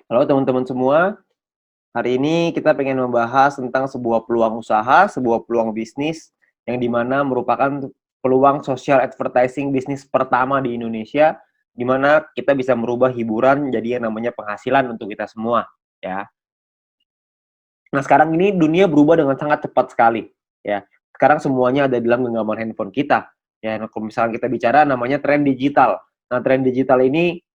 Halo teman-teman semua, hari ini kita pengen membahas tentang sebuah peluang usaha, sebuah peluang bisnis yang dimana merupakan peluang social advertising bisnis pertama di Indonesia, di mana kita bisa merubah hiburan jadi yang namanya penghasilan untuk kita semua, ya. Nah, sekarang ini dunia berubah dengan sangat cepat sekali, ya. Sekarang semuanya ada dalam genggaman handphone kita, ya. Nah, kalau misalnya kita bicara namanya tren digital. Nah, tren digital ini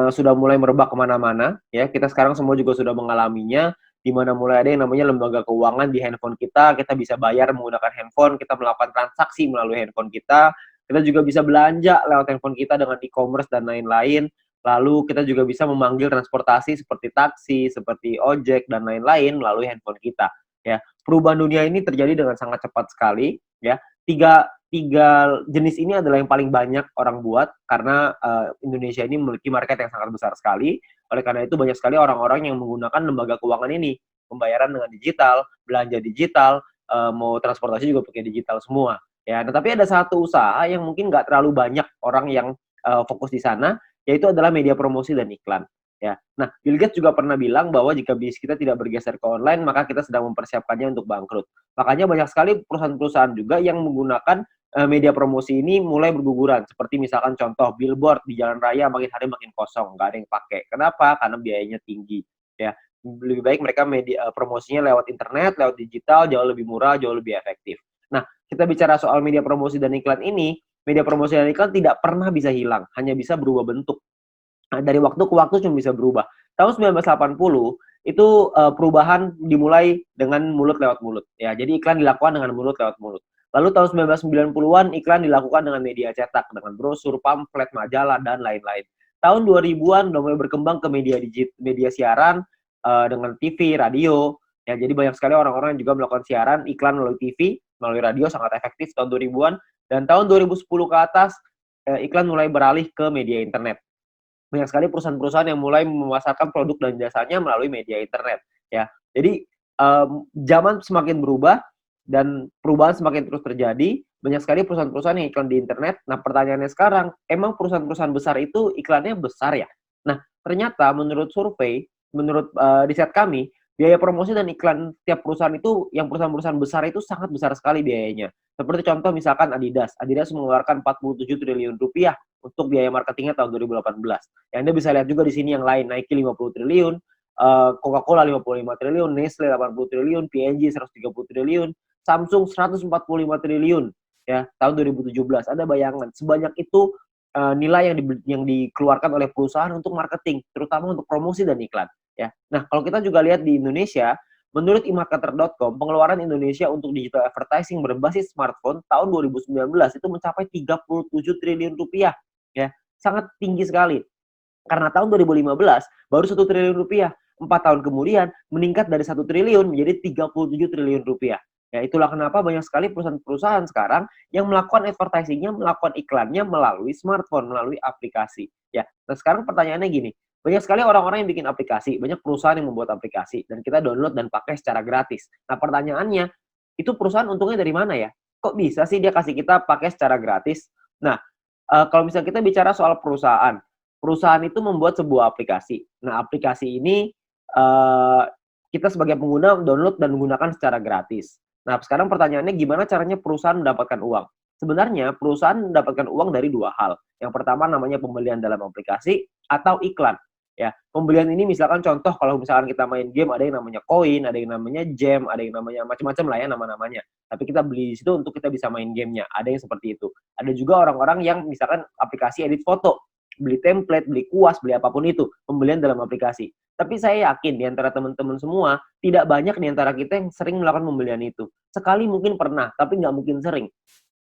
sudah mulai merebak kemana-mana, ya. Kita sekarang semua juga sudah mengalaminya, di mana mulai ada yang namanya lembaga keuangan di handphone kita bisa bayar menggunakan handphone, kita melakukan transaksi melalui handphone kita juga bisa belanja lewat handphone kita dengan e-commerce dan lain-lain. Lalu kita juga bisa memanggil transportasi seperti taksi, seperti ojek dan lain-lain melalui handphone kita, ya. Perubahan dunia ini terjadi dengan sangat cepat sekali, ya. Tiga tiga jenis ini adalah yang paling banyak orang buat karena Indonesia ini memiliki market yang sangat besar sekali. Oleh karena itu banyak sekali orang-orang yang menggunakan lembaga keuangan ini, pembayaran dengan digital, belanja digital, mau transportasi juga pakai digital semua, ya. Nah, tapi ada satu usaha yang mungkin nggak terlalu banyak orang yang fokus di sana, yaitu adalah media promosi dan iklan, ya. Nah, Bill Gates juga pernah bilang bahwa jika bisnis kita tidak bergeser ke online, maka kita sedang mempersiapkannya untuk bangkrut. Makanya banyak sekali perusahaan-perusahaan juga yang menggunakan media promosi ini mulai berguguran. Seperti misalkan contoh billboard di jalan raya makin hari makin kosong, nggak ada yang pakai. Kenapa? Karena biayanya tinggi, ya. Lebih baik mereka promosinya lewat internet, lewat digital, jauh lebih murah, jauh lebih efektif. Nah, kita bicara soal media promosi dan iklan ini, media promosi dan iklan tidak pernah bisa hilang, hanya bisa berubah bentuk. Nah, dari waktu ke waktu cuma bisa berubah. Tahun 1980 itu perubahan dimulai dengan mulut lewat mulut, ya. Jadi iklan dilakukan dengan mulut lewat mulut. Lalu tahun 1990-an iklan dilakukan dengan media cetak, dengan brosur, pamflet, majalah dan lain-lain. Tahun 2000-an udah mulai berkembang ke media siaran dengan TV, radio, ya. Jadi banyak sekali orang-orang yang juga melakukan siaran iklan melalui TV, melalui radio sangat efektif tahun 2000-an dan tahun 2010 ke atas iklan mulai beralih ke media internet. Banyak sekali perusahaan-perusahaan yang mulai memasarkan produk dan jasanya melalui media internet, ya. Jadi, zaman semakin berubah dan perubahan semakin terus terjadi, banyak sekali perusahaan-perusahaan yang iklan di internet. Nah, pertanyaannya sekarang, emang perusahaan-perusahaan besar itu iklannya besar ya? Nah, ternyata menurut survei, menurut, riset kami, biaya promosi dan iklan tiap perusahaan itu, yang perusahaan-perusahaan besar itu sangat besar sekali biayanya. Seperti contoh misalkan Adidas. Adidas mengeluarkan 47 triliun rupiah untuk biaya marketingnya tahun 2018. Ya, Anda bisa lihat juga di sini yang lain, Nike 50 triliun, Coca-Cola 55 triliun, Nestle 80 triliun, P&G 130 triliun, Samsung 145 triliun, ya, tahun 2017. Ada bayangan sebanyak itu nilai yang dikeluarkan oleh perusahaan untuk marketing, terutama untuk promosi dan iklan, ya. Nah, kalau kita juga lihat di Indonesia, menurut eMarketer.com, pengeluaran Indonesia untuk digital advertising berbasis smartphone tahun 2019 itu mencapai 37 triliun rupiah, ya. Sangat tinggi sekali. Karena tahun 2015 baru 1 triliun rupiah. 4 tahun kemudian meningkat dari 1 triliun menjadi 37 triliun rupiah. Ya, itulah kenapa banyak sekali perusahaan-perusahaan sekarang yang melakukan advertising-nya, melakukan iklannya melalui smartphone, melalui aplikasi. Ya, nah sekarang pertanyaannya gini, banyak sekali orang-orang yang bikin aplikasi, banyak perusahaan yang membuat aplikasi, dan kita download dan pakai secara gratis. Nah pertanyaannya, itu perusahaan untungnya dari mana ya? Kok bisa sih dia kasih kita pakai secara gratis? Nah, kalau misalnya kita bicara soal perusahaan, perusahaan itu membuat sebuah aplikasi. Nah, aplikasi ini, eee, kita sebagai pengguna download dan menggunakan secara gratis. Nah, sekarang pertanyaannya gimana caranya perusahaan mendapatkan uang? Sebenarnya perusahaan mendapatkan uang dari 2 hal. Yang pertama namanya pembelian dalam aplikasi atau iklan, ya. Pembelian ini misalkan contoh kalau misalkan kita main game ada yang namanya koin, ada yang namanya gem, ada yang namanya macam-macam lah ya nama-namanya. Tapi kita beli di situ untuk kita bisa main gamenya, ada yang seperti itu. Ada juga orang-orang yang misalkan aplikasi edit foto, beli template, beli kuas, beli apapun itu, pembelian dalam aplikasi. Tapi saya yakin di antara teman-teman semua, tidak banyak di antara kita yang sering melakukan pembelian itu. Sekali mungkin pernah, tapi nggak mungkin sering.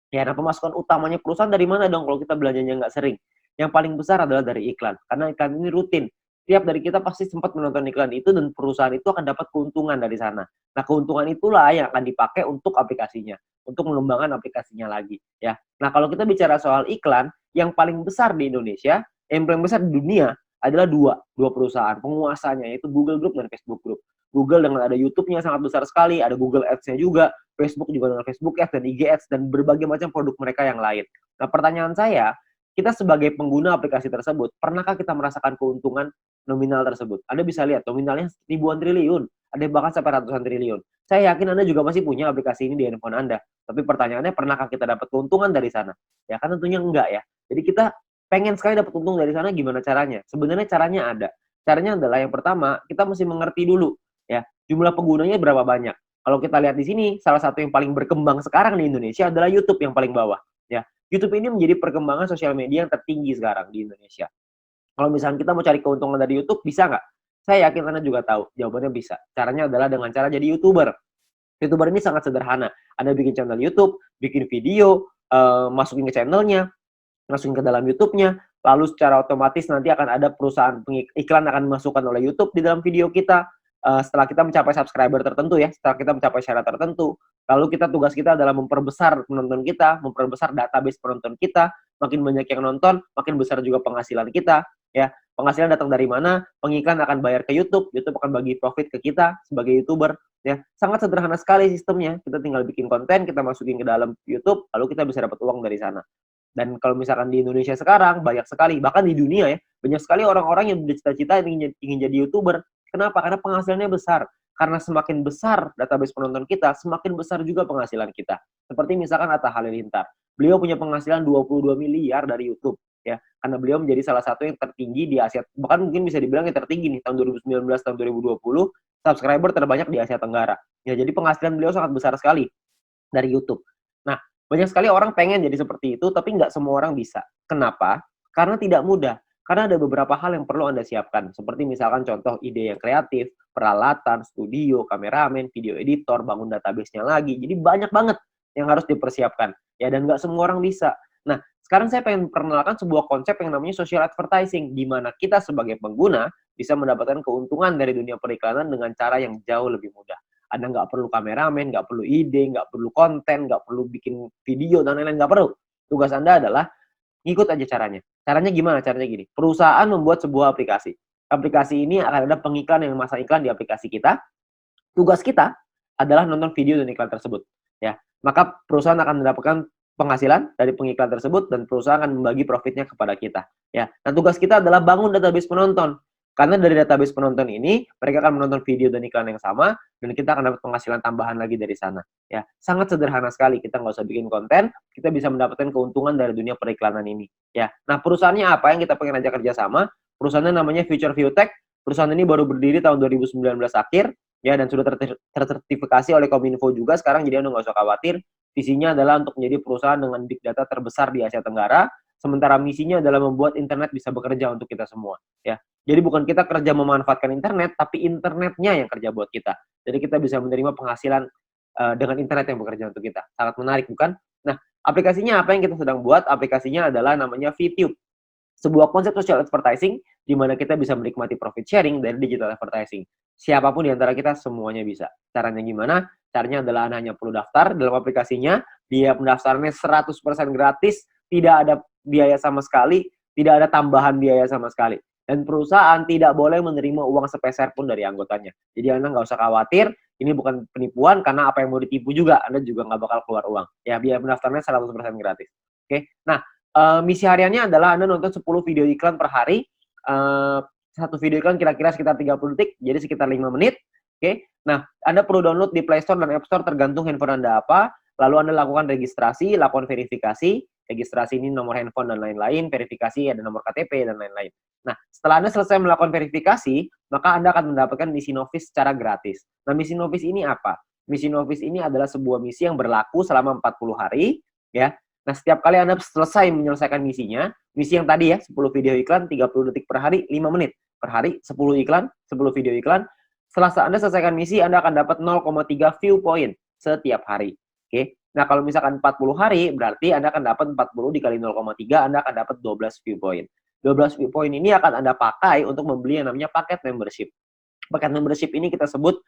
Ya, nah pemasukan utamanya perusahaan dari mana dong kalau kita belanjanya nggak sering? Yang paling besar adalah dari iklan, karena iklan ini rutin. Tiap dari kita pasti sempat menonton iklan itu dan perusahaan itu akan dapat keuntungan dari sana. Nah, keuntungan itulah yang akan dipakai untuk aplikasinya, untuk mengembangkan aplikasinya lagi, ya. Nah, kalau kita bicara soal iklan, yang paling besar di Indonesia, yang paling besar di dunia adalah dua perusahaan penguasanya, yaitu Google Group dan Facebook Group. Google dengan ada YouTube-nya sangat besar sekali, ada Google Ads-nya juga, Facebook juga dengan Facebook Ads dan IG Ads dan berbagai macam produk mereka yang lain. Nah, pertanyaan saya, kita sebagai pengguna aplikasi tersebut, pernahkah kita merasakan keuntungan nominal tersebut? Anda bisa lihat nominalnya ribuan triliun, ada yang bahkan sampai ratusan triliun. Saya yakin Anda juga masih punya aplikasi ini di handphone Anda. Tapi pertanyaannya, pernahkah kita dapat keuntungan dari sana? Ya kan tentunya enggak ya. Jadi kita pengen sekali dapat untung dari sana, gimana caranya? Sebenarnya caranya ada. Caranya adalah yang pertama, kita mesti mengerti dulu ya, jumlah penggunanya berapa banyak. Kalau kita lihat di sini, salah satu yang paling berkembang sekarang di Indonesia adalah YouTube yang paling bawah ya. YouTube ini menjadi perkembangan sosial media yang tertinggi sekarang di Indonesia. Kalau misalnya kita mau cari keuntungan dari YouTube, bisa nggak? Saya yakin Anda juga tahu, jawabannya bisa. Caranya adalah dengan cara jadi YouTuber. YouTuber ini sangat sederhana. Anda bikin channel YouTube, bikin video, masukin ke channelnya, masukin ke dalam YouTube-nya, lalu secara otomatis nanti akan ada perusahaan iklan akan dimasukkan oleh YouTube di dalam video kita. Setelah kita mencapai subscriber tertentu ya, setelah kita mencapai syarat tertentu, lalu tugas kita adalah memperbesar penonton kita, memperbesar database penonton kita, makin banyak yang nonton, makin besar juga penghasilan kita, ya. Penghasilan datang dari mana? Pengiklan akan bayar ke YouTube, YouTube akan bagi profit ke kita sebagai YouTuber, ya. Sangat sederhana sekali sistemnya, kita tinggal bikin konten, kita masukin ke dalam YouTube, lalu kita bisa dapat uang dari sana. Dan kalau misalkan di Indonesia sekarang, banyak sekali, bahkan di dunia ya, banyak sekali orang-orang yang bercita-cita ingin jadi YouTuber. Kenapa? Karena penghasilannya besar. Karena semakin besar database penonton kita, semakin besar juga penghasilan kita. Seperti misalkan Atta Halilintar. Beliau punya penghasilan 22 miliar dari YouTube. Ya, karena beliau menjadi salah satu yang tertinggi di Asia, bahkan mungkin bisa dibilang yang tertinggi nih, tahun 2019, tahun 2020, subscriber terbanyak di Asia Tenggara. Ya, jadi penghasilan beliau sangat besar sekali dari YouTube. Nah, banyak sekali orang pengen jadi seperti itu, tapi nggak semua orang bisa. Kenapa? Karena tidak mudah. Karena ada beberapa hal yang perlu Anda siapkan. Seperti misalkan contoh ide yang kreatif, peralatan, studio, kameramen, video editor, bangun database-nya lagi. Jadi banyak banget yang harus dipersiapkan. Ya, dan nggak semua orang bisa. Nah, sekarang saya pengen perkenalkan sebuah konsep yang namanya social advertising, di mana kita sebagai pengguna bisa mendapatkan keuntungan dari dunia periklanan dengan cara yang jauh lebih mudah. Anda nggak perlu kameramen, nggak perlu ide, nggak perlu konten, nggak perlu bikin video, dan lain-lain, nggak perlu. Tugas Anda adalah ngikut aja caranya. Caranya gimana? Caranya gini, perusahaan membuat sebuah aplikasi. Aplikasi ini akan ada pengiklan yang memasang iklan di aplikasi kita. Tugas kita adalah nonton video dan iklan tersebut. Ya, maka perusahaan akan mendapatkan penghasilan dari pengiklan tersebut dan perusahaan akan membagi profitnya kepada kita. Ya, nah tugas kita adalah bangun database penonton. Karena dari database penonton ini, mereka akan menonton video dan iklan yang sama, dan kita akan dapat penghasilan tambahan lagi dari sana. Ya, sangat sederhana sekali. Kita nggak usah bikin konten, kita bisa mendapatkan keuntungan dari dunia periklanan ini. Ya, nah perusahaannya apa yang kita pengen ajak kerjasama? Perusahaannya namanya Future View Tech. Perusahaan ini baru berdiri tahun 2019 akhir, ya, dan sudah tersertifikasi oleh Kominfo juga sekarang, jadi Anda nggak usah khawatir. Visinya adalah untuk menjadi perusahaan dengan big data terbesar di Asia Tenggara, sementara misinya adalah membuat internet bisa bekerja untuk kita semua. Ya, jadi bukan kita kerja memanfaatkan internet, tapi internetnya yang kerja buat kita. Jadi kita bisa menerima penghasilan dengan internet yang bekerja untuk kita. Sangat menarik, bukan? Nah, aplikasinya apa yang kita sedang buat? Aplikasinya adalah namanya VTube. Sebuah konsep social advertising di mana kita bisa menikmati profit sharing dari digital advertising. Siapapun di antara kita semuanya bisa. Caranya gimana? Caranya adalah Anda hanya perlu daftar dalam aplikasinya, biaya pendaftarannya 100% gratis, tidak ada biaya sama sekali, tidak ada tambahan biaya sama sekali. Dan perusahaan tidak boleh menerima uang sepeser pun dari anggotanya. Jadi Anda nggak usah khawatir, ini bukan penipuan, karena apa yang mau ditipu juga, Anda juga nggak bakal keluar uang. Ya, biaya pendaftarannya 100% gratis. Oke, nah, misi hariannya adalah Anda nonton 10 video iklan per hari. Satu video iklan kira-kira sekitar 30 detik, jadi sekitar 5 menit. Oke, nah Anda perlu download di Play Store dan App Store tergantung handphone Anda apa. Lalu Anda lakukan registrasi, lakukan verifikasi. Registrasi ini nomor handphone dan lain-lain, verifikasi ada nomor KTP dan lain-lain. Nah, setelah Anda selesai melakukan verifikasi, maka Anda akan mendapatkan misi novis secara gratis. Nah, misi novis ini apa? Misi novis ini adalah sebuah misi yang berlaku selama 40 hari, ya. Nah, setiap kali Anda selesai menyelesaikan misinya, misi yang tadi ya, 10 video iklan, 30 detik per hari, 5 menit per hari, 10 iklan, 10 video iklan. Setelah Anda selesaikan misi, Anda akan dapat 0,3 view point setiap hari. Oke. Nah, kalau misalkan 40 hari, berarti Anda akan dapat 40 dikali 0,3, Anda akan dapat 12 view point. 12 view point ini akan Anda pakai untuk membeli yang namanya paket membership. Paket membership ini kita sebut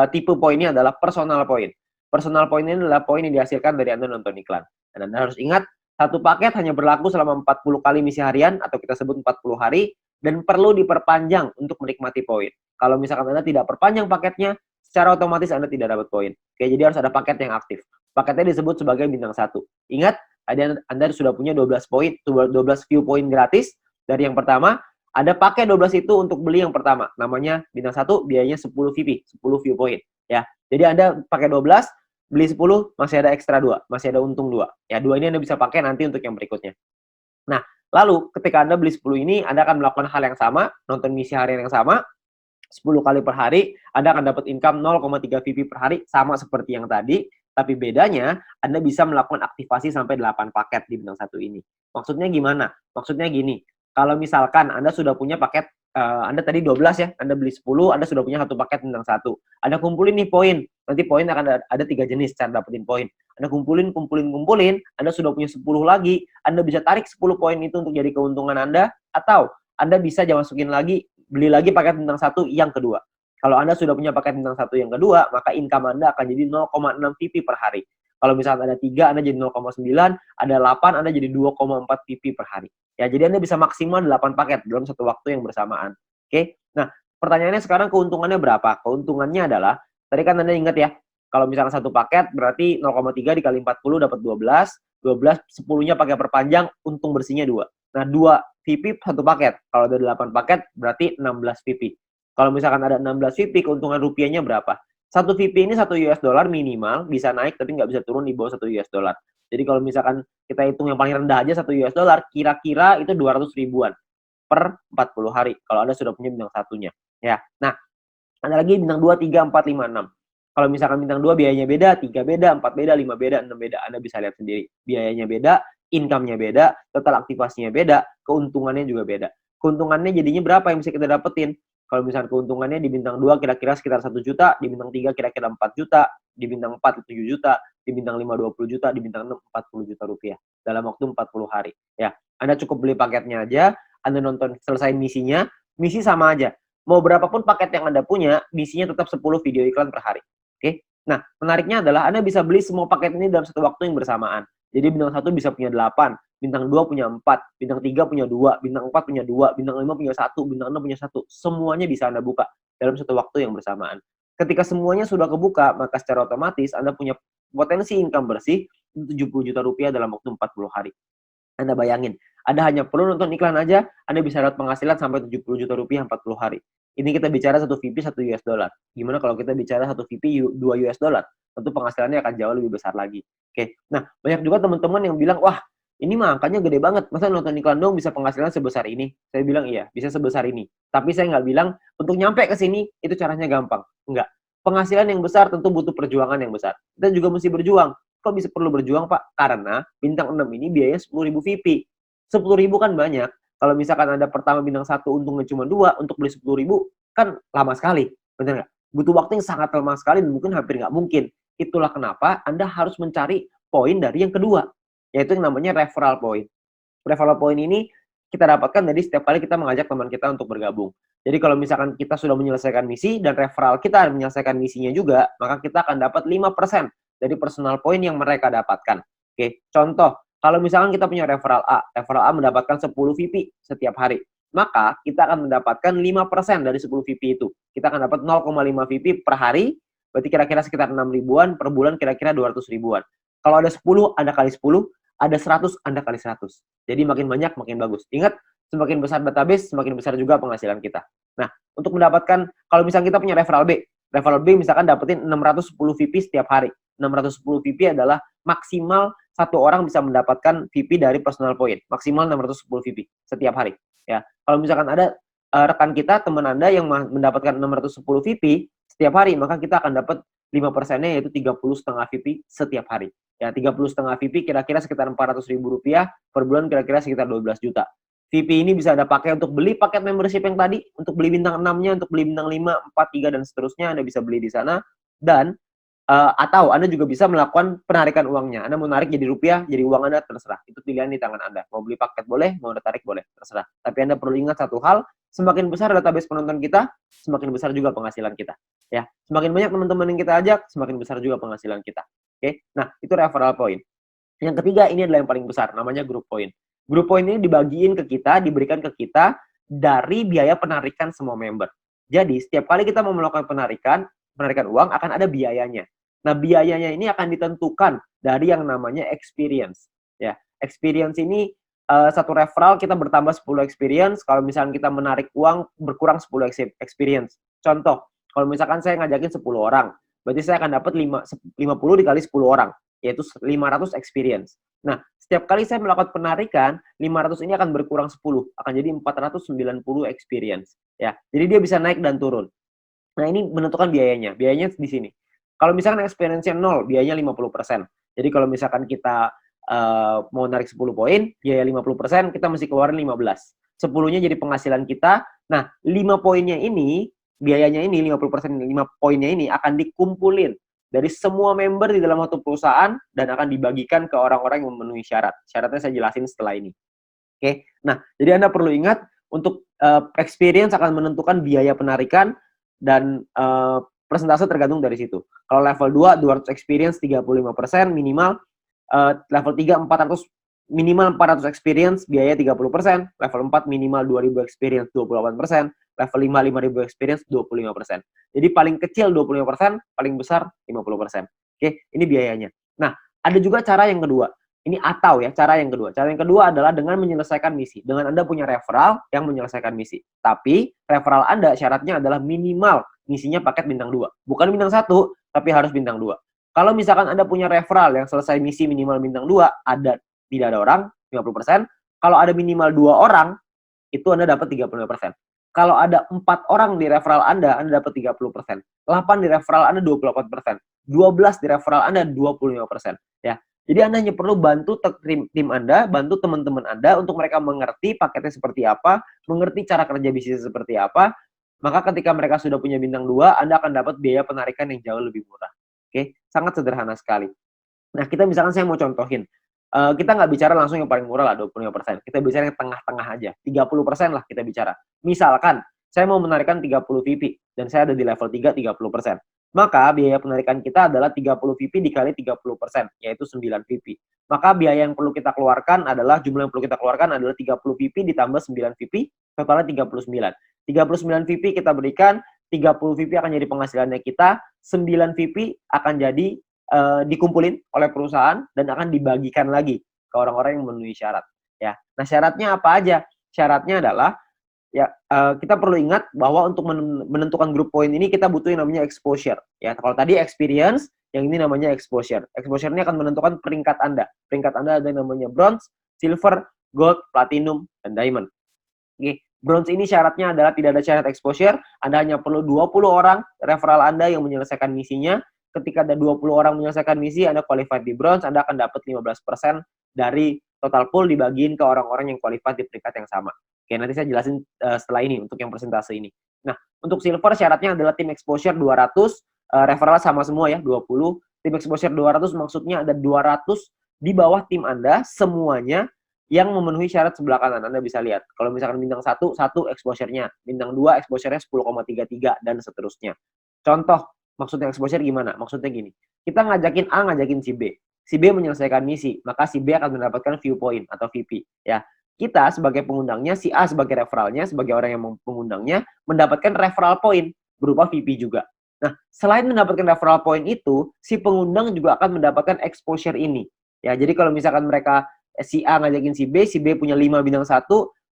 tipe poinnya adalah personal point. Personal point ini adalah poin yang dihasilkan dari Anda nonton iklan. Dan Anda harus ingat, satu paket hanya berlaku selama 40 kali misi harian, atau kita sebut 40 hari, dan perlu diperpanjang untuk menikmati poin. Kalau misalkan Anda tidak perpanjang paketnya, secara otomatis Anda tidak dapat poin. Oke, jadi harus ada paket yang aktif. Paketnya disebut sebagai bintang 1. Ingat, Anda sudah punya 12 poin, 12 view point gratis dari yang pertama. Anda pakai 12 itu untuk beli yang pertama. Namanya bintang 1, biayanya 10 VP, 10 view point. Ya. Jadi Anda pakai 12, beli 10, masih ada ekstra 2, masih ada untung 2. Ya, 2 ini Anda bisa pakai nanti untuk yang berikutnya. Nah, lalu ketika Anda beli 10 ini, Anda akan melakukan hal yang sama, nonton misi harian yang sama, 10 kali per hari, Anda akan dapat income 0,3 VP per hari, sama seperti yang tadi, tapi bedanya Anda bisa melakukan aktivasi sampai 8 paket di bintang 1 ini. Maksudnya gimana? Maksudnya gini, kalau misalkan Anda sudah punya paket, Anda tadi 12 ya, Anda beli 10, Anda sudah punya 1 paket bintang 1. Anda kumpulin nih poin, nanti poin akan ada 3 jenis cara dapetin poin. Anda kumpulin, Anda sudah punya 10 lagi, Anda bisa tarik 10 poin itu untuk jadi keuntungan Anda, atau Anda bisa masukin lagi, beli lagi paket bintang 1 yang kedua. Kalau Anda sudah punya paket bintang 1 yang kedua, maka income Anda akan jadi 0,6 VP per hari. Kalau misalnya ada 3, Anda jadi 0,9, ada 8, Anda jadi 2,4 VP per hari. Ya, jadi Anda bisa maksimal 8 paket dalam satu waktu yang bersamaan. Oke? Nah, pertanyaannya sekarang keuntungannya berapa? Keuntungannya adalah, tadi kan Anda ingat ya, kalau misalnya satu paket berarti 0,3 dikali 40 dapat 12, 10-nya pakai perpanjang, untung bersihnya 2. Nah, 2 VP satu paket. Kalau ada 8 paket berarti 16 VP. Kalau misalkan ada 16 VP, keuntungan rupiahnya berapa? Satu VP ini 1 US dollar minimal, bisa naik tapi nggak bisa turun di bawah 1 US dollar. Jadi kalau misalkan kita hitung yang paling rendah aja 1 US dollar, kira-kira itu 200 ribuan per 40 hari. Kalau Anda sudah punya bintang satunya. Ya. Nah, ada lagi bintang 2, 3, 4, 5, 6. Kalau misalkan bintang 2 biayanya beda, 3 beda, 4 beda, 5 beda, 6 beda. Anda bisa lihat sendiri. Biayanya beda, income-nya beda, total aktivasinya beda, keuntungannya juga beda. Keuntungannya jadinya berapa yang bisa kita dapetin? Kalau misalnya keuntungannya di bintang 2 kira-kira sekitar 1 juta, di bintang 3 kira-kira 4 juta, di bintang 4 7 juta, di bintang 5 20 juta, di bintang 6 40 juta rupiah dalam waktu 40 hari. Ya, Anda cukup beli paketnya aja, Anda nonton selesai misinya, misi sama aja. Mau berapapun paket yang Anda punya, misinya tetap 10 video iklan per hari. Oke? Nah, menariknya adalah Anda bisa beli semua paket ini dalam satu waktu yang bersamaan. Jadi bintang 1 bisa punya 8, bintang 2 punya 4, bintang 3 punya 2, bintang 4 punya 2, bintang 5 punya 1, bintang 6 punya 1. Semuanya bisa Anda buka dalam satu waktu yang bersamaan. Ketika semuanya sudah kebuka, maka secara otomatis Anda punya potensi income bersih 70 juta rupiah dalam waktu 40 hari. Anda bayangin, Anda hanya perlu nonton iklan aja, Anda bisa dapat penghasilan sampai 70 juta rupiah 40 hari. Ini kita bicara 1 VP 1 US dollar. Gimana kalau kita bicara 1 VP 2 US dollar? Tentu penghasilannya akan jauh lebih besar lagi. Oke. Nah, banyak juga teman-teman yang bilang, "Wah, ini mah angkanya gede banget. Masa nonton iklan dong bisa penghasilan sebesar ini?" Saya bilang, "Iya, bisa sebesar ini." Tapi saya nggak bilang untuk nyampe ke sini itu caranya gampang. Enggak. Penghasilan yang besar tentu butuh perjuangan yang besar. Kita juga mesti berjuang. Kok bisa perlu berjuang, Pak? Karena bintang 6 ini biayanya 10.000 VP. 10.000 kan banyak. Kalau misalkan Anda pertama bintang 1 untungnya cuma 2, untuk beli 10.000 kan lama sekali. Benar nggak? Butuh waktu yang sangat lama sekali dan mungkin hampir nggak mungkin. Itulah kenapa Anda harus mencari poin dari yang kedua, yaitu yang namanya referral point. Referral point ini kita dapatkan dari setiap kali kita mengajak teman kita untuk bergabung. Jadi kalau misalkan kita sudah menyelesaikan misi dan referral kita menyelesaikan misinya juga, maka kita akan dapat 5% dari personal point yang mereka dapatkan. Oke, contoh, kalau misalkan kita punya referral A mendapatkan 10 VP setiap hari, maka kita akan mendapatkan 5% dari 10 VP itu. Kita akan dapat 0,5 VP per hari, berarti kira-kira sekitar 6 ribuan, per bulan kira-kira 200 ribuan. Kalau ada 10, Anda kali 10, ada 100, Anda kali 100. Jadi makin banyak, makin bagus. Ingat, semakin besar database, semakin besar juga penghasilan kita. Nah, untuk mendapatkan, kalau misalnya kita punya referral B misalkan dapetin 610 VP setiap hari. 610 VP adalah maksimal satu orang bisa mendapatkan VP dari personal point. Maksimal 610 VP setiap hari. Ya, kalau misalkan ada rekan kita, teman Anda yang mendapatkan 610 VP setiap hari, maka kita akan dapat 5%-nya yaitu 30,5 VP setiap hari. Ya, 30,5 VP kira-kira sekitar 400 ribu rupiah, per bulan kira-kira sekitar 12 juta. VP ini bisa Anda pakai untuk beli paket membership yang tadi, untuk beli bintang 6-nya, untuk beli bintang 5, 4, 3, dan seterusnya, Anda bisa beli di sana. Dan atau Anda juga bisa melakukan penarikan uangnya. Anda mau narik jadi rupiah, jadi uang Anda, terserah. Itu pilihan di tangan Anda. Mau beli paket boleh, mau Anda tarik boleh, terserah. Tapi Anda perlu ingat satu hal, semakin besar database penonton kita, semakin besar juga penghasilan kita. Ya, semakin banyak teman-teman yang kita ajak, semakin besar juga penghasilan kita. Oke, nah itu referral point. Yang ketiga, ini adalah yang paling besar, namanya group point. Group point ini dibagiin ke kita, diberikan ke kita dari biaya penarikan semua member. Jadi, setiap kali kita mau melakukan penarikan uang akan ada biayanya. Nah, biayanya ini akan ditentukan dari yang namanya experience. Ya, experience ini satu referral kita bertambah 10 experience, kalau misalkan kita menarik uang berkurang 10 experience. Contoh, kalau misalkan saya ngajakin 10 orang, berarti saya akan dapat 50 dikali 10 orang, yaitu 500 experience. Nah, setiap kali saya melakukan penarikan, 500 ini akan berkurang 10, akan jadi 490 experience. Ya, jadi dia bisa naik dan turun. Nah, ini menentukan biayanya. Biayanya di sini. Kalau misalkan experience-nya 0, biayanya 50%. Jadi kalau misalkan kita mau narik 10 poin, biaya 50%, kita mesti keluarin 15. 10-nya jadi penghasilan kita. Nah, 5 poinnya ini, biayanya ini, 50%, 5 poinnya ini akan dikumpulin dari semua member di dalam satu perusahaan dan akan dibagikan ke orang-orang yang memenuhi syarat. Syaratnya saya jelasin setelah ini. Oke. Nah, jadi Anda perlu ingat untuk experience akan menentukan biaya penarikan dan persentase tergantung dari situ. Kalau level 2, 200 experience 35% minimal, level 3 400 minimal 400 experience biaya 30%, level 4 minimal 2000 experience 28%, level 5 5000 experience 25%. Jadi paling kecil 25%, paling besar 50%. Oke, ini biayanya. Nah, ada juga cara yang kedua. Ini atau ya, cara yang kedua. Cara yang kedua adalah dengan menyelesaikan misi. Dengan Anda punya referral yang menyelesaikan misi. Tapi referral Anda syaratnya adalah minimal misinya paket bintang 2. Bukan bintang 1, tapi harus bintang 2. Kalau misalkan Anda punya referral yang selesai misi minimal bintang 2, tidak ada orang, 50%. Kalau ada minimal 2 orang, itu Anda dapat 35%. Kalau ada 4 orang di referral Anda dapat 30%. 8 di referral Anda 28%. 12 di referral Anda 25%. Ya. Jadi Anda hanya perlu bantu tim Anda, bantu teman-teman Anda untuk mereka mengerti paketnya seperti apa, mengerti cara kerja bisnis seperti apa, maka ketika mereka sudah punya bintang 2, Anda akan dapat biaya penarikan yang jauh lebih murah. Oke, sangat sederhana sekali. Nah, kita misalkan saya mau contohin, kita nggak bicara langsung yang paling murah lah 25%, kita bicara yang tengah-tengah aja, 30% lah kita bicara. Misalkan, saya mau menarikan 30 VP, dan saya ada di level 3, 30%. Maka biaya penarikan kita adalah 30 VP dikali 30%, yaitu 9 VP. Maka biaya yang perlu kita keluarkan adalah, jumlah yang perlu kita keluarkan adalah 30 VP ditambah 9 VP, totalnya 39. 39 VP kita berikan, 30 VP akan jadi penghasilannya kita, 9 VP akan jadi dikumpulin oleh perusahaan dan akan dibagikan lagi ke orang-orang yang memenuhi syarat. Ya, nah syaratnya apa aja? Syaratnya adalah ya kita perlu ingat bahwa untuk menentukan grup poin ini kita butuh yang namanya exposure. Ya, kalau tadi experience, yang ini namanya exposure. Exposure ini akan menentukan peringkat Anda. Peringkat Anda ada yang namanya bronze, silver, gold, platinum, dan diamond. Oke, bronze ini syaratnya adalah tidak ada syarat exposure. Anda hanya perlu 20 orang referral Anda yang menyelesaikan misinya. Ketika ada 20 orang menyelesaikan misi, Anda qualified di bronze, Anda akan dapat 15% dari total pool dibagiin ke orang-orang yang qualified di peringkat yang sama. Oke, nanti saya jelasin setelah ini untuk yang persentase ini. Nah, untuk silver syaratnya adalah tim exposure 200, referral sama semua ya, 20. Tim exposure 200 maksudnya ada 200 di bawah tim Anda semuanya yang memenuhi syarat sebelah kanan. Anda bisa lihat. Kalau misalkan bintang 1 exposure-nya, bintang 2 exposure-nya 10,33 dan seterusnya. Contoh, maksudnya exposure gimana? Maksudnya gini, kita ngajakin A, ngajakin si B. Si B menyelesaikan misi, maka si B akan mendapatkan viewpoint atau VP. Ya, kita sebagai pengundangnya, si A sebagai referralnya, sebagai orang yang mengundangnya, mendapatkan referral point berupa VP juga. Nah, selain mendapatkan referral point itu, si pengundang juga akan mendapatkan exposure ini. Ya, jadi kalau misalkan mereka si A ngajakin si B punya 5 bintang 1,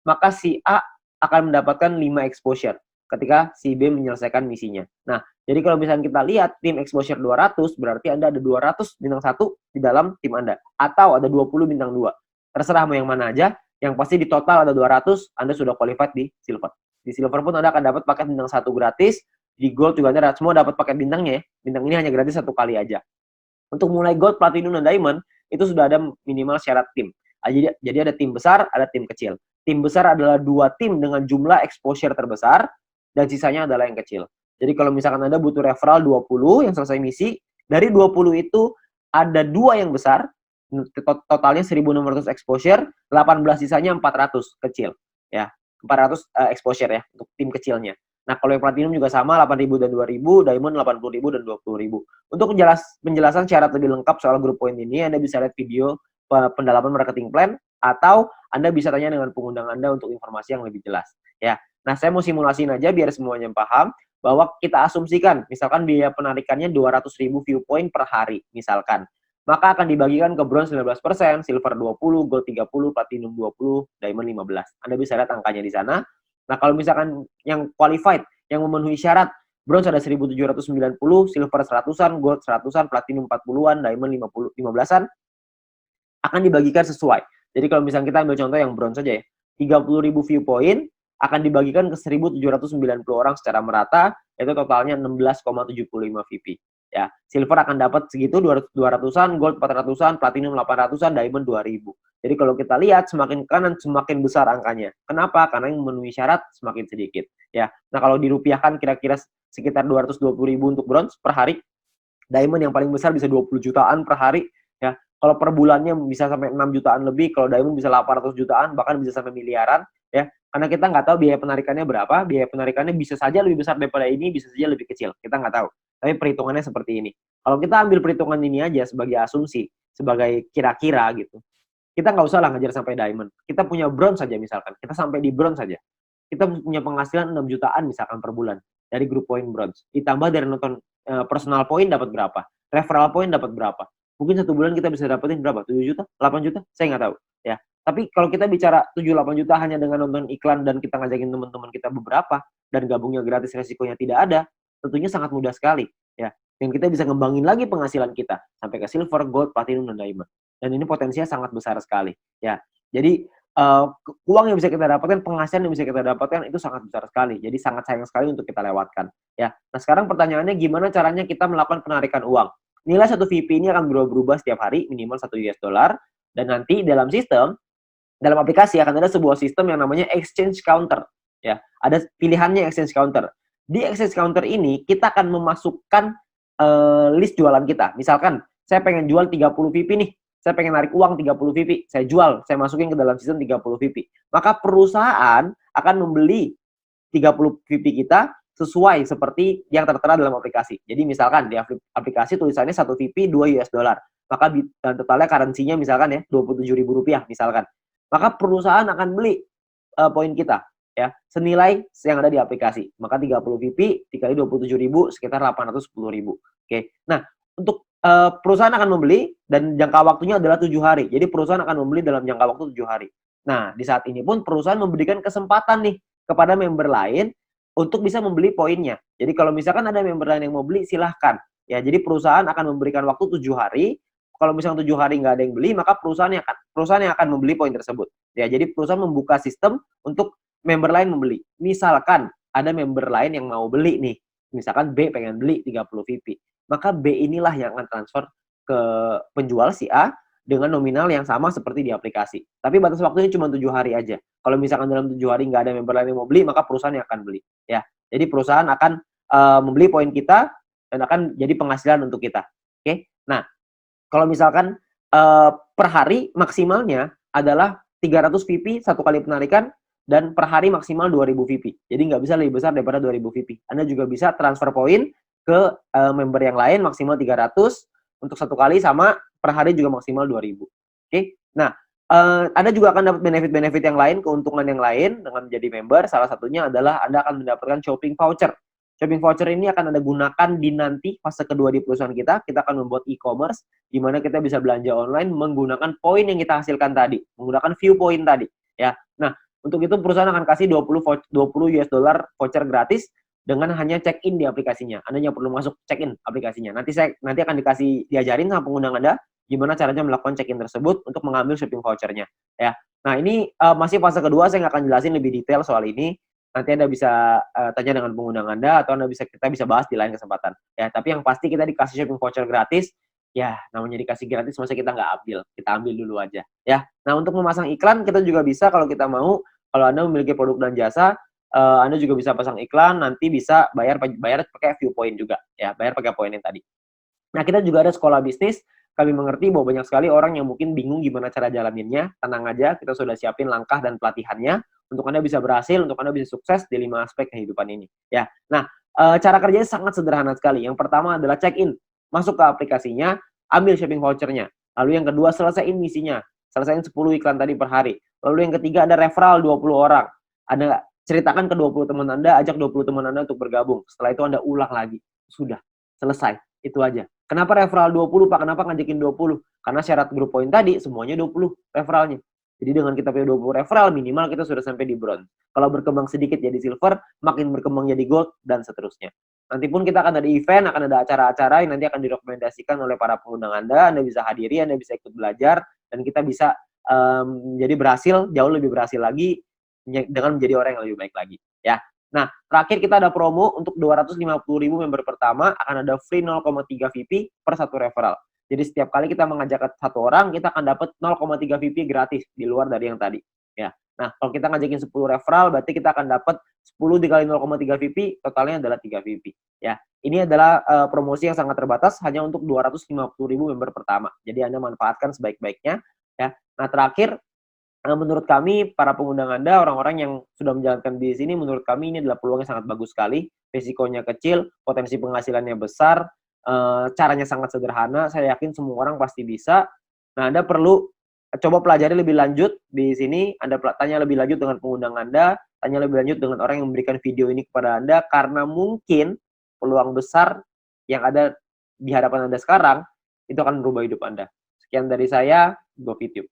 maka si A akan mendapatkan 5 exposure ketika si B menyelesaikan misinya. Nah, jadi kalau misalnya kita lihat tim exposure 200, berarti Anda ada 200 bintang 1 di dalam tim Anda. Atau ada 20 bintang 2. Terserah mau yang mana aja, yang pasti di total ada 200, Anda sudah qualified di silver. Di silver pun Anda akan dapat paket bintang 1 gratis, di gold juga Anda semua dapat paket bintangnya ya. Bintang ini hanya gratis 1 kali aja. Untuk mulai gold, platinum, dan diamond, itu sudah ada minimal syarat tim. Jadi ada tim besar, ada tim kecil. Tim besar adalah 2 tim dengan jumlah exposure terbesar, dan sisanya adalah yang kecil. Jadi kalau misalkan Anda butuh referral 20 yang selesai misi, dari 20 itu ada 2 yang besar, totalnya 1.600 exposure, 18 sisanya 400 kecil. Ya, 400 exposure ya untuk tim kecilnya. Nah, kalau yang platinum juga sama, 8.000 dan 2.000, diamond 80.000 dan 20.000. Untuk penjelasan syarat lebih lengkap soal grup poin ini, Anda bisa lihat video pendalaman marketing plan, atau Anda bisa tanya dengan pengundang Anda untuk informasi yang lebih jelas. Ya, nah saya mau simulasiin aja biar semuanya paham, bahwa kita asumsikan, misalkan biaya penarikannya 200.000 viewpoint per hari, misalkan. maka akan dibagikan ke bronze 19%, silver 20, gold 30, platinum 20, diamond 15. Anda bisa lihat angkanya di sana. Nah, kalau misalkan yang qualified, yang memenuhi syarat, bronze ada 1790, silver 100-an, gold 100-an, platinum 40-an, diamond 15-an, akan dibagikan sesuai. Jadi kalau misalnya kita ambil contoh yang bronze saja ya, 30.000 viewpoint akan dibagikan ke 1.790 orang secara merata, itu totalnya 16,75 VP. Ya, silver akan dapat segitu 200-an, gold 400-an, platinum 800-an, diamond 2.000. Jadi kalau kita lihat semakin kanan semakin besar angkanya. Kenapa? Karena yang memenuhi syarat semakin sedikit. Ya, nah kalau dirupiahkan kira-kira sekitar 220.000 untuk bronze per hari. Diamond yang paling besar bisa 20 jutaan per hari. Ya, kalau per bulannya bisa sampai 6 jutaan lebih, kalau diamond bisa 800 jutaan, bahkan bisa sampai miliaran. Ya, karena kita nggak tahu biaya penarikannya berapa, biaya penarikannya bisa saja lebih besar daripada ini, bisa saja lebih kecil, kita nggak tahu. Tapi perhitungannya seperti ini. Kalau kita ambil perhitungan ini aja sebagai asumsi, sebagai kira-kira gitu, kita nggak usah lah ngejar sampai diamond. Kita punya bronze saja misalkan, kita sampai di bronze saja. Kita punya penghasilan 6 jutaan misalkan per bulan dari grup poin bronze. Ditambah dari nonton personal point dapat berapa, referral point dapat berapa. Mungkin satu bulan kita bisa dapetin berapa? 7 juta? 8 juta? Saya nggak tahu. Ya, tapi kalau kita bicara 7-8 juta hanya dengan nonton iklan dan kita ngajakin teman-teman kita beberapa dan gabungnya gratis, resikonya tidak ada, tentunya sangat mudah sekali. Ya, dan kita bisa ngembangin lagi penghasilan kita sampai ke silver, gold, platinum, dan diamond. Dan ini potensinya sangat besar sekali. Ya, jadi uang yang bisa kita dapatkan, penghasilan yang bisa kita dapatkan itu sangat besar sekali. Jadi sangat sayang sekali untuk kita lewatkan. Ya, nah sekarang pertanyaannya gimana caranya kita melakukan penarikan uang? Nilai satu VP ini akan berubah-ubah setiap hari, minimal 1 US dollar. Dan nanti dalam sistem, dalam aplikasi akan ada sebuah sistem yang namanya exchange counter. Ya, ada pilihannya exchange counter. Di exchange counter ini kita akan memasukkan list jualan kita. Misalkan saya pengen jual 30 VP nih. Saya pengen narik uang 30 VP, saya jual, saya masukin ke dalam sistem 30 VP. Maka perusahaan akan membeli 30 VP kita sesuai seperti yang tertera dalam aplikasi. Jadi misalkan di aplikasi tulisannya 1 VP 2 US dollar. Maka totalnya currency-nya misalkan ya Rp27.000 misalkan. Maka perusahaan akan beli poin kita ya senilai yang ada di aplikasi. Maka 30 VP dikali 27.000 sekitar 810.000. Oke. Nah, untuk perusahaan akan membeli dan jangka waktunya adalah 7 hari. Jadi perusahaan akan membeli dalam jangka waktu 7 hari. Nah, di saat ini pun perusahaan memberikan kesempatan nih kepada member lain untuk bisa membeli poinnya. Jadi kalau misalkan ada member lain yang mau beli, silahkan. Ya, jadi perusahaan akan memberikan waktu 7 hari. Kalau misalkan 7 hari nggak ada yang beli, maka perusahaan yang akan membeli poin tersebut. Ya, jadi perusahaan membuka sistem untuk member lain membeli. Misalkan ada member lain yang mau beli nih. Misalkan B pengen beli 30 VP. Maka B inilah yang akan transfer ke penjual si A dengan nominal yang sama seperti di aplikasi. Tapi batas waktunya cuma 7 hari aja. Kalau misalkan dalam 7 hari nggak ada member lain yang mau beli, maka perusahaan yang akan beli. Ya, jadi perusahaan akan membeli poin kita dan akan jadi penghasilan untuk kita. Oke, nah kalau misalkan per hari maksimalnya adalah 300 VP satu kali penarikan dan per hari maksimal 2.000 VP. Jadi nggak bisa lebih besar daripada 2.000 VP. Anda juga bisa transfer poin ke member yang lain maksimal 300 untuk satu kali sama per hari juga maksimal 2.000. Oke. Nah, Anda juga akan dapat benefit-benefit yang lain, keuntungan yang lain dengan menjadi member. Salah satunya adalah Anda akan mendapatkan shopping voucher. Shopping voucher ini akan Anda gunakan di nanti fase kedua di perusahaan kita. Kita akan membuat e-commerce di mana kita bisa belanja online menggunakan poin yang kita hasilkan tadi, menggunakan view point tadi, ya. Nah, untuk itu perusahaan akan kasih 20 US dollar voucher gratis dengan hanya check-in di aplikasinya. Anda hanya perlu masuk check-in aplikasinya. Nanti akan diajarin sama pengguna Anda gimana caranya melakukan check-in tersebut untuk mengambil shopping vouchernya. Ya. Nah, ini masih fase kedua, saya nggak akan jelasin lebih detail soal ini. Nanti Anda bisa tanya dengan pengguna Anda atau kita bisa bahas di lain kesempatan. Ya, tapi yang pasti kita dikasih shopping voucher gratis. Ya, namanya dikasih gratis, masa kita nggak ambil. Kita ambil dulu aja. Ya. Nah, untuk memasang iklan kita juga bisa kalau kita mau. Kalau Anda memiliki produk dan jasa, Anda juga bisa pasang iklan, nanti bisa bayar pakai view point juga, ya, bayar pakai poin yang tadi. Nah, kita juga ada sekolah bisnis. Kami mengerti bahwa banyak sekali orang yang mungkin bingung gimana cara jalaninnya. Tenang aja, kita sudah siapin langkah dan pelatihannya untuk Anda bisa berhasil, untuk Anda bisa sukses di 5 aspek kehidupan ini. Ya, nah cara kerjanya sangat sederhana sekali. Yang pertama adalah check-in, masuk ke aplikasinya, ambil shopping vouchernya. Lalu yang kedua selesaiin misinya, selesaiin 10 iklan tadi per hari. Lalu yang ketiga ada referral 20 orang. Anda ceritakan ke 20 teman Anda, ajak 20 teman Anda untuk bergabung. Setelah itu Anda ulang lagi. Sudah, selesai. Itu aja. Kenapa referral 20, Pak? Kenapa ngajakin 20? Karena syarat grup poin tadi semuanya 20 referralnya. Jadi dengan kita punya 20 referral, minimal kita sudah sampai di bronze. Kalau berkembang sedikit jadi silver, makin berkembang jadi gold, dan seterusnya. Nanti pun kita akan ada event, akan ada acara-acara yang nanti akan direkomendasikan oleh para pengundang Anda bisa hadiri, Anda bisa ikut belajar, dan kita bisa jadi berhasil, jauh lebih berhasil lagi dengan menjadi orang yang lebih baik lagi. Ya. Nah, terakhir kita ada promo untuk 250.000 member pertama, akan ada free 0,3 VP per satu referral. Jadi setiap kali kita mengajak satu orang, kita akan dapat 0,3 VP gratis di luar dari yang tadi. Ya. Nah, kalau kita ngajakin 10 referral, berarti kita akan dapat 10 dikali 0,3 VP, totalnya adalah 3 VP. Ya. Ini adalah promosi yang sangat terbatas, hanya untuk 250.000 member pertama. Jadi Anda manfaatkan sebaik-baiknya. Ya. Nah, terakhir, menurut kami, para pengundang Anda, orang-orang yang sudah menjalankan bisnis ini, menurut kami ini adalah peluang yang sangat bagus sekali. Risikonya kecil, potensi penghasilannya besar, caranya sangat sederhana. Saya yakin semua orang pasti bisa. Nah, Anda perlu coba pelajari lebih lanjut di sini. Anda tanya lebih lanjut dengan pengundang Anda, tanya lebih lanjut dengan orang yang memberikan video ini kepada Anda, karena mungkin peluang besar yang ada di hadapan Anda sekarang, itu akan merubah hidup Anda. Sekian dari saya, Go Fit You.